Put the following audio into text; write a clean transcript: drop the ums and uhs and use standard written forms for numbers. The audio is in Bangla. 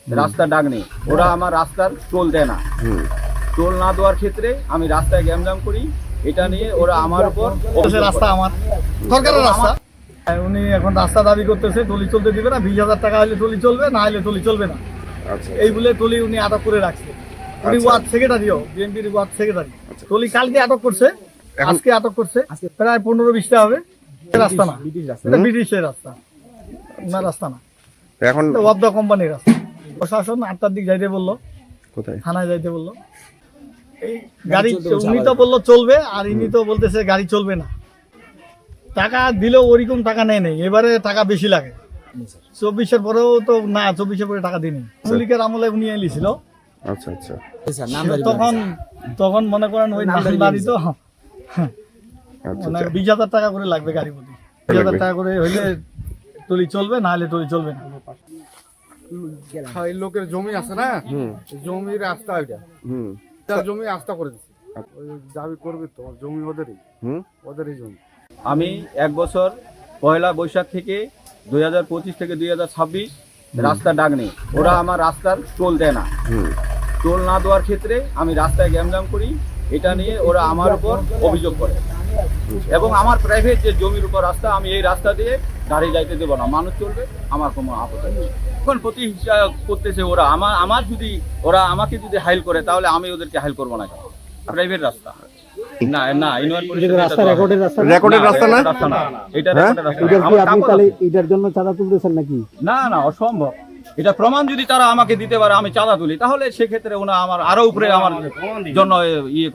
রাস্তার ডাক নেই, ওরা আমার রাস্তার টোল দেয় না। টোল না দেওয়ার ক্ষেত্রে আমি রাস্তায় গ্যামজাম করি, এটা নিয়ে ওরা আমার উপর রাস্তা আমার সরকারের রাস্তা। উনি এখন রাস্তা দাবি করতেছে টলি চলতে দিবে না, 20,000 টাকা হলে টলি চলবে, না হলে টলি চলবে না। এই বলে টলি উনি আটক করে রাখছে। উনি ওয়ার্ড সেক্রেটারিও, বিএনপির ওয়ার্ড সেক্রেটারি। টলি কালকে আটক করছে, আজকে আটক করছে, প্রায় 15-20টা হবে। রাস্তা না, এটা ব্রিটিশের রাস্তা, ওনার রাস্তা না, এখন ওয়াবদা কোম্পানির রাস্তা। প্রশাসন 8টার দিক যাইতে বললো, কোথায়? থানায় যাইতে বললো। এই গাড়ি উনি তো বললো চলবে, আর ইনি তো বলতেছে গাড়ি চলবে না। টাকা দিলেও ওরকম টাকা নেই নেই, এবারে টাকা বেশি লাগে। 24-এর পরেও তো না, 24-এর পরে টাকা দিইনি। মৌলিকের আমলে উনি এলিছিল। আচ্ছা আচ্ছা তখন মনে করেন ওই বাড়ি তো আচ্ছা মানে 20,000 টাকা করে লাগবে গাড়ি প্রতি। 20,000 টাকা করে হইলে টলি চলবে, না হলে টলি চলবে না। এই লোকের জমি আছে না, জমির রাস্তা ওইটা, তার জমি রাস্তা করে দিচ্ছে। ওই দাবি করবে তো, জমি ওদেরই জমি। আমি 1 বছর পয়লা বৈশাখ থেকে 2025 থেকে 2026 রাস্তার ডাক নেই, ওরা আমার রাস্তার টোল দেয় না। টোল না দেওয়ার ক্ষেত্রে আমি রাস্তায় গ্যামজাম করি, এটা নিয়ে ওরা আমার উপর অভিযোগ করে। এবং আমার প্রাইভেট যে জমির উপর রাস্তা, আমি এই রাস্তা দিয়ে গাড়ি যাইতে দেবো না, মানুষ চলবে, আমার কোনো আপত্তি নেই। এখন প্রতিহিংসা করতেছে ওরা। আমার যদি ওরা আমাকে যদি হাইল করে, তাহলে আমি ওদেরকে হাইল করবো না। প্রাইভেট রাস্তা না, না ইউনিয়ন পরিষদের রাস্তা, রেকর্ডের রাস্তা না, এটা রেকর্ডের রাস্তা। এটার জন্য চাঁদা তুলতেছেন নাকি? না না, অসম্ভব। এটা প্রমাণ যদি তারা আমাকে দিতে পারে আমি চাঁদা তুলি, তাহলে সেক্ষেত্রে ওনা আমার আরো উপরে আমার জন্য ইয়ে